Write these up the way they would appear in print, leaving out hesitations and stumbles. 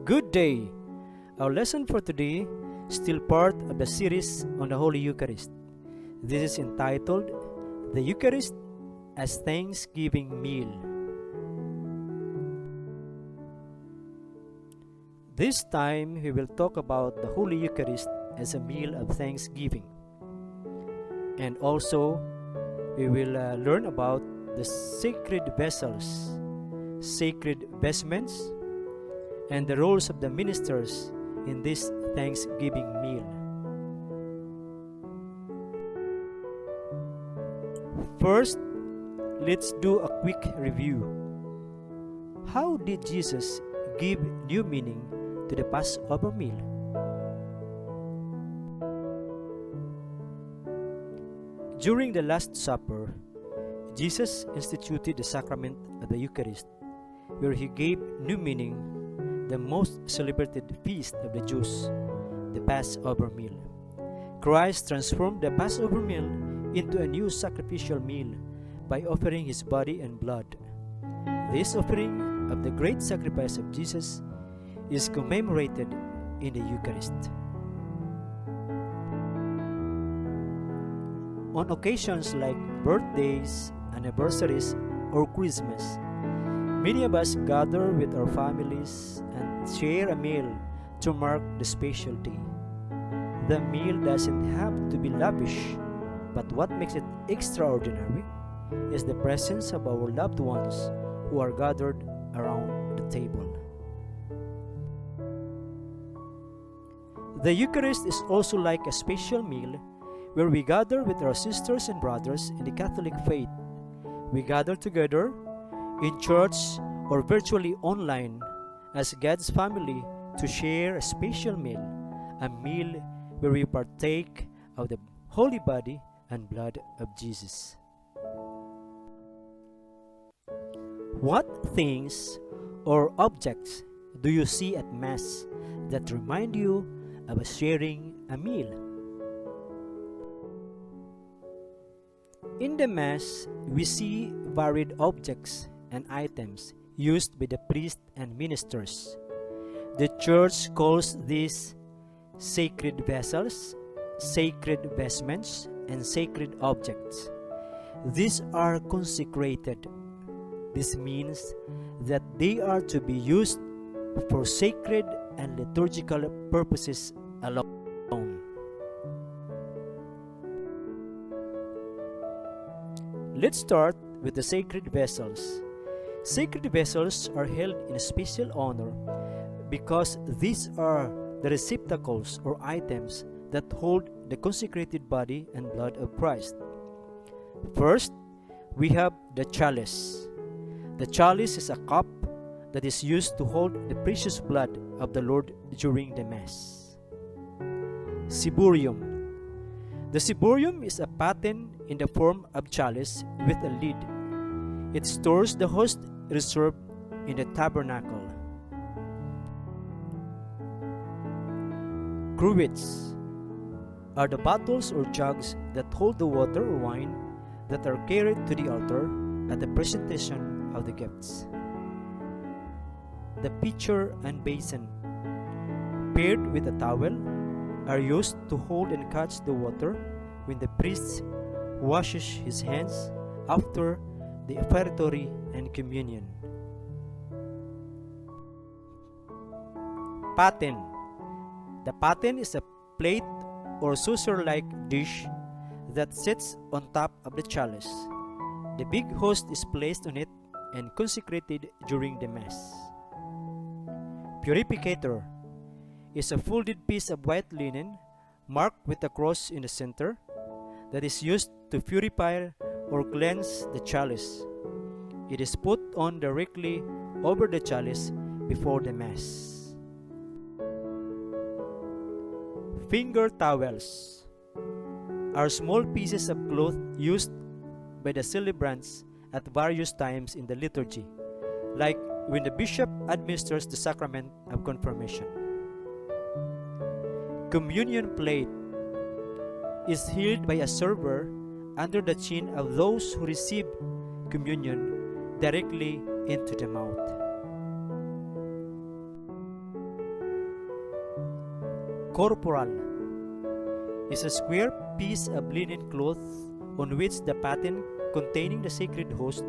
Good day! Our lesson for today is still part of the series on the Holy Eucharist. This is entitled The Eucharist as Thanksgiving Meal. This time we will talk about the Holy Eucharist as a meal of thanksgiving. And also we will learn about the sacred vessels, sacred vestments, and the roles of the ministers in this Thanksgiving meal. First, let's do a quick review. How did Jesus give new meaning to the Passover meal? During the Last Supper, Jesus instituted the sacrament of the Eucharist, where he gave new meaning the most celebrated feast of the Jews, the Passover meal. Christ transformed the Passover meal into a new sacrificial meal by offering his body and blood. This offering of the great sacrifice of Jesus is commemorated in the Eucharist. On occasions like birthdays, anniversaries, or Christmas, many of us gather with our families and share a meal to mark the special day. The meal doesn't have to be lavish, but what makes it extraordinary is the presence of our loved ones who are gathered around the table. The Eucharist is also like a special meal where we gather with our sisters and brothers in the Catholic faith. We gather together in church or virtually online as God's family to share a special meal, a meal where we partake of the holy body and blood of Jesus. What things or objects do you see at Mass that remind you of sharing a meal? In the Mass, we see varied objects and items used by the priests and ministers. The Church calls these sacred vessels, sacred vestments, and sacred objects. These are consecrated. This means that they are to be used for sacred and liturgical purposes alone. Let's start with the sacred vessels. Sacred vessels are held in special honor because these are the receptacles or items that hold the consecrated body and blood of Christ. First, we have the chalice. The chalice is a cup that is used to hold the precious blood of the Lord during the Mass. Ciborium. The ciborium is a paten in the form of chalice with a lid. It stores the host reserved in the tabernacle. Cruets are the bottles or jugs that hold the water or wine that are carried to the altar at the presentation of the gifts. The pitcher and basin, paired with a towel, are used to hold and catch the water when the priest washes his hands after the offertory and communion. Paten. The paten is a plate or saucer-like dish that sits on top of the chalice. The big host is placed on it and consecrated during the Mass. Purificator is a folded piece of white linen marked with a cross in the center that is used to purify or cleanse the chalice. It is put on directly over the chalice before the Mass. Finger towels are small pieces of cloth used by the celebrants at various times in the liturgy, like when the bishop administers the sacrament of confirmation. Communion plate is held by a server under the chin of those who receive communion directly into the mouth. corporal is a square piece of linen cloth on which the paten containing the sacred host,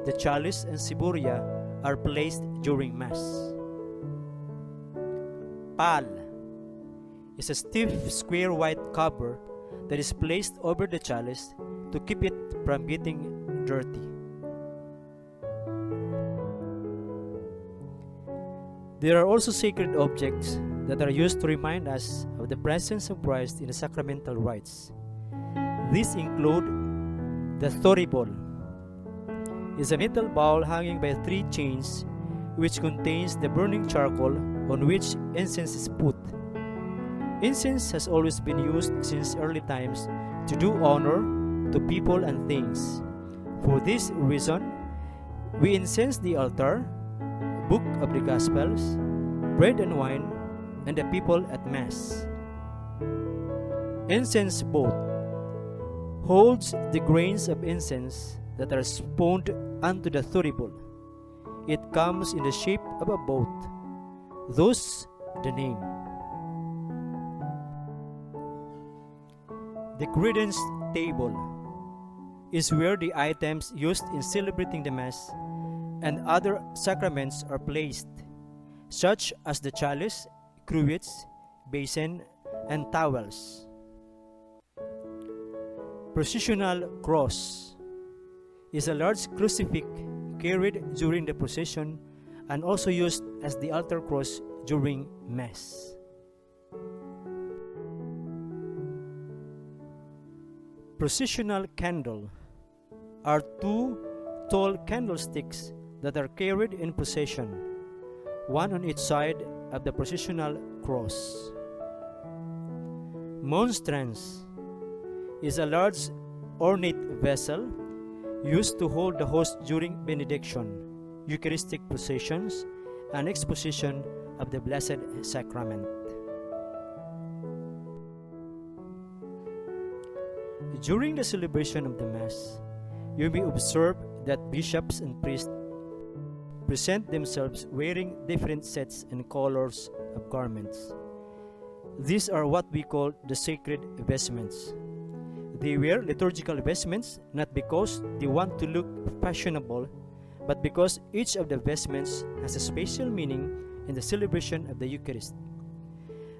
the chalice and ciboria are placed during Mass. Pal is a stiff square white cover that is placed over the chalice to keep it from getting dirty. There are also sacred objects that are used to remind us of the presence of Christ in the sacramental rites. These include the thoribol, is a metal bowl hanging by 3 chains which contains the burning charcoal on which incense is put. Incense has always been used since early times to do honor to people and things. For this reason, we incense the altar, book of the Gospels, bread and wine, and the people at Mass. Incense boat holds the grains of incense that are spawned unto the thurible. It comes in the shape of a boat, thus the name. The credence table is where the items used in celebrating the Mass and other sacraments are placed, such as the chalice, cruets, basin, and towels. Processional cross is a large crucifix carried during the procession and also used as the altar cross during Mass. Processional candle are 2 tall candlesticks that are carried in procession, one on each side of the processional cross. Monstrance is a large ornate vessel used to hold the host during benediction, Eucharistic processions, and exposition of the Blessed Sacrament. During the celebration of the Mass, you may observe that bishops and priests present themselves wearing different sets and colors of garments. These are what we call the sacred vestments. They wear liturgical vestments not because they want to look fashionable, but because each of the vestments has a special meaning in the celebration of the Eucharist.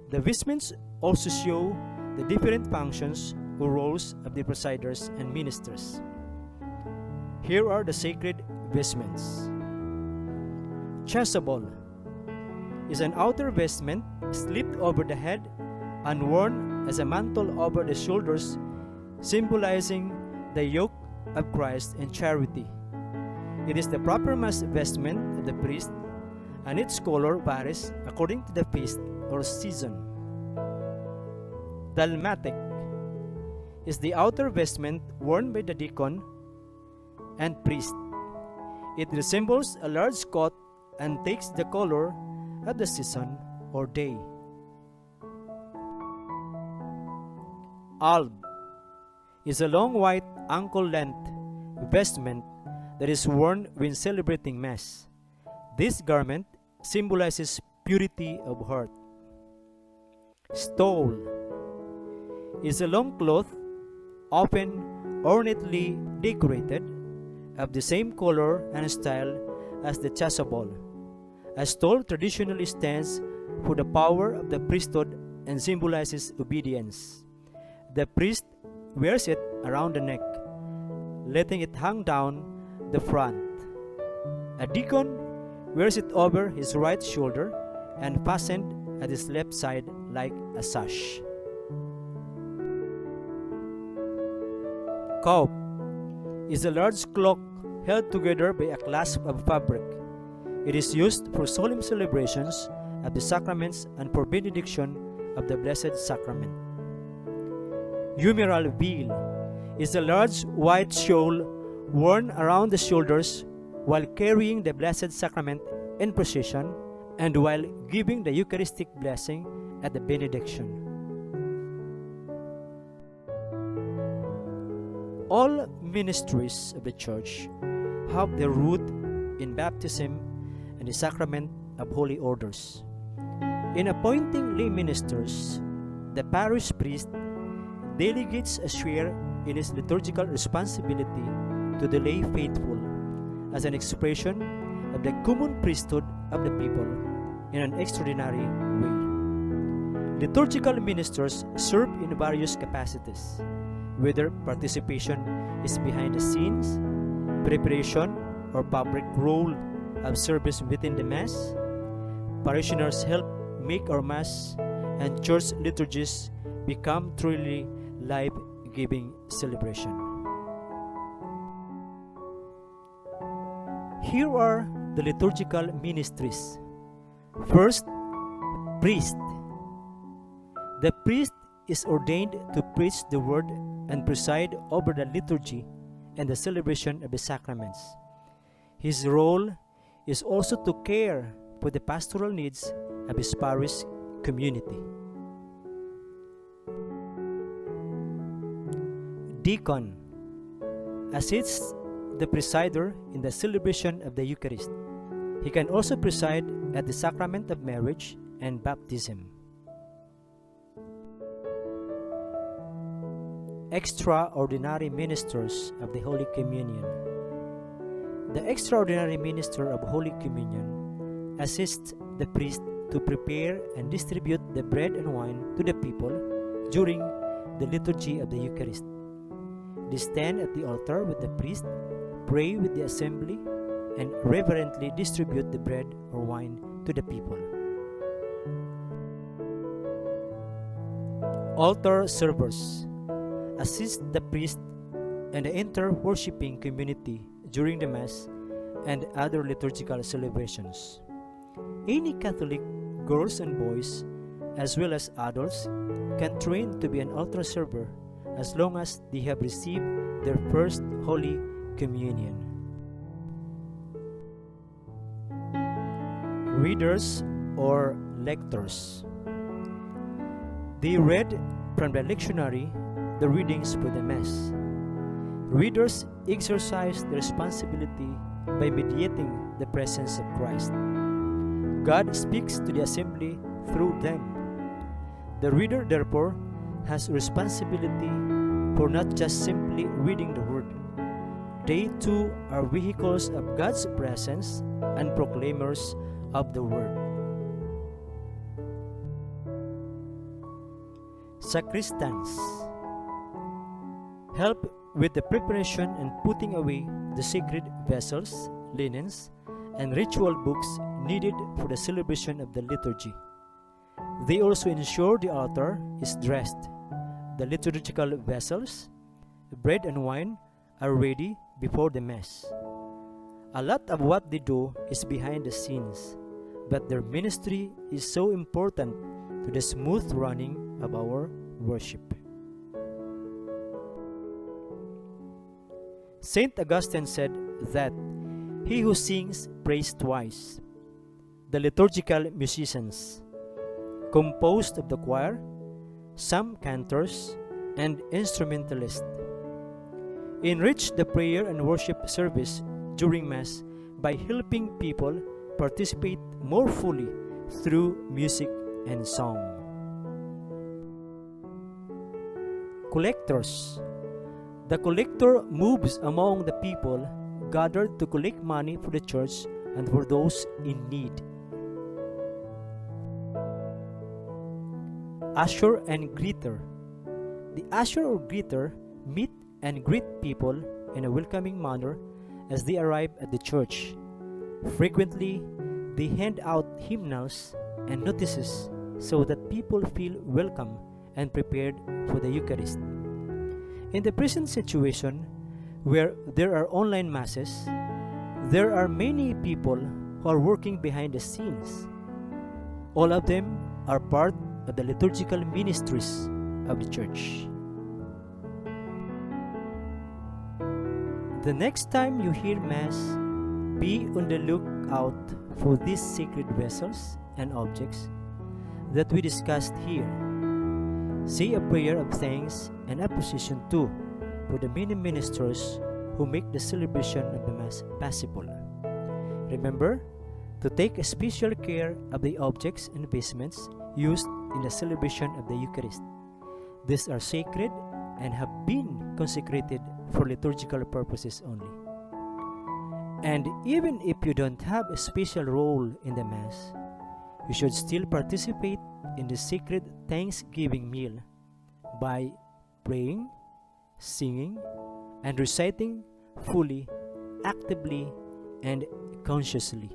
The vestments also show the different functions or roles of the presiders and ministers. Here are the sacred vestments. Chasuble is an outer vestment slipped over the head and worn as a mantle over the shoulders, symbolizing the yoke of Christ in charity. It is the proper Mass vestment of the priest, and its color varies according to the feast or season. Dalmatic is the outer vestment worn by the deacon and priest. It resembles a large coat and takes the color of the season or day. Alb is a long white ankle-length vestment that is worn when celebrating Mass. This garment symbolizes purity of heart. Stole is a long cloth, often ornately decorated, of the same color and style as the chasuble. A stole traditionally stands for the power of the priesthood and symbolizes obedience. The priest wears it around the neck, letting it hang down the front. A deacon wears it over his right shoulder and fastened at his left side like a sash. Cope is a large cloak held together by a clasp of fabric. It is used for solemn celebrations of the sacraments and for benediction of the Blessed Sacrament. Humeral veil is a large white shawl worn around the shoulders while carrying the Blessed Sacrament in procession and while giving the Eucharistic blessing at the benediction. All ministries of the Church have their root in baptism and the sacrament of holy orders. In appointing lay ministers, the parish priest delegates a share in his liturgical responsibility to the lay faithful as an expression of the common priesthood of the people in an extraordinary way. Liturgical ministers serve in various capacities, whether participation is behind the scenes, preparation, or public role of service within the Mass. Parishioners help make our Mass and church liturgies become truly life-giving celebration. Here are the liturgical ministries. First, priest. The priest is ordained to preach the word and preside over the liturgy and the celebration of the sacraments. His role is also to care for the pastoral needs of his parish community. Deacon assists the presider in the celebration of the Eucharist. He can also preside at the sacrament of marriage and baptism. Extraordinary ministers of the Holy Communion. The extraordinary minister of Holy Communion assists the priest to prepare and distribute the bread and wine to the people during the liturgy of the Eucharist. They stand at the altar with the priest, pray with the assembly, and reverently distribute the bread or wine to the people. Altar servers assist the priest and the inter-worshiping community during the Mass and other liturgical celebrations. Any Catholic girls and boys, as well as adults, can train to be an altar server as long as they have received their first Holy Communion. Readers or lectors. They read from the lectionary the readings for the Mass. Readers exercise the responsibility by mediating the presence of Christ. God speaks to the assembly through them. The reader, therefore, has responsibility for not just simply reading the Word. They too are vehicles of God's presence and proclaimers of the Word. Sacristans help with the preparation and putting away the sacred vessels, linens, and ritual books needed for the celebration of the liturgy. They also ensure the altar is dressed, the liturgical vessels, bread and wine are ready before the Mass. A lot of what they do is behind the scenes, but their ministry is so important to the smooth running of our worship. Saint Augustine said that he who sings prays twice. The liturgical musicians, composed of the choir, some cantors, and instrumentalists, enrich the prayer and worship service during Mass by helping people participate more fully through music and song. Collectors. The collector moves among the people gathered to collect money for the church and for those in need. Usher and greeter. The usher or greeter meet and greet people in a welcoming manner as they arrive at the church. Frequently, they hand out hymnals and notices so that people feel welcome and prepared for the Eucharist. In the present situation, where there are online masses, there are many people who are working behind the scenes. All of them are part of the liturgical ministries of the Church. The next time you hear Mass, be on the lookout for these sacred vessels and objects that we discussed here. Say a prayer of thanks and appreciation too for the many ministers who make the celebration of the Mass possible. Remember to take special care of the objects and vestments used in the celebration of the Eucharist. These are sacred and have been consecrated for liturgical purposes only. And even if you don't have a special role in the Mass, you should still participate in the sacred Thanksgiving meal by praying, singing, and reciting fully, actively, and consciously.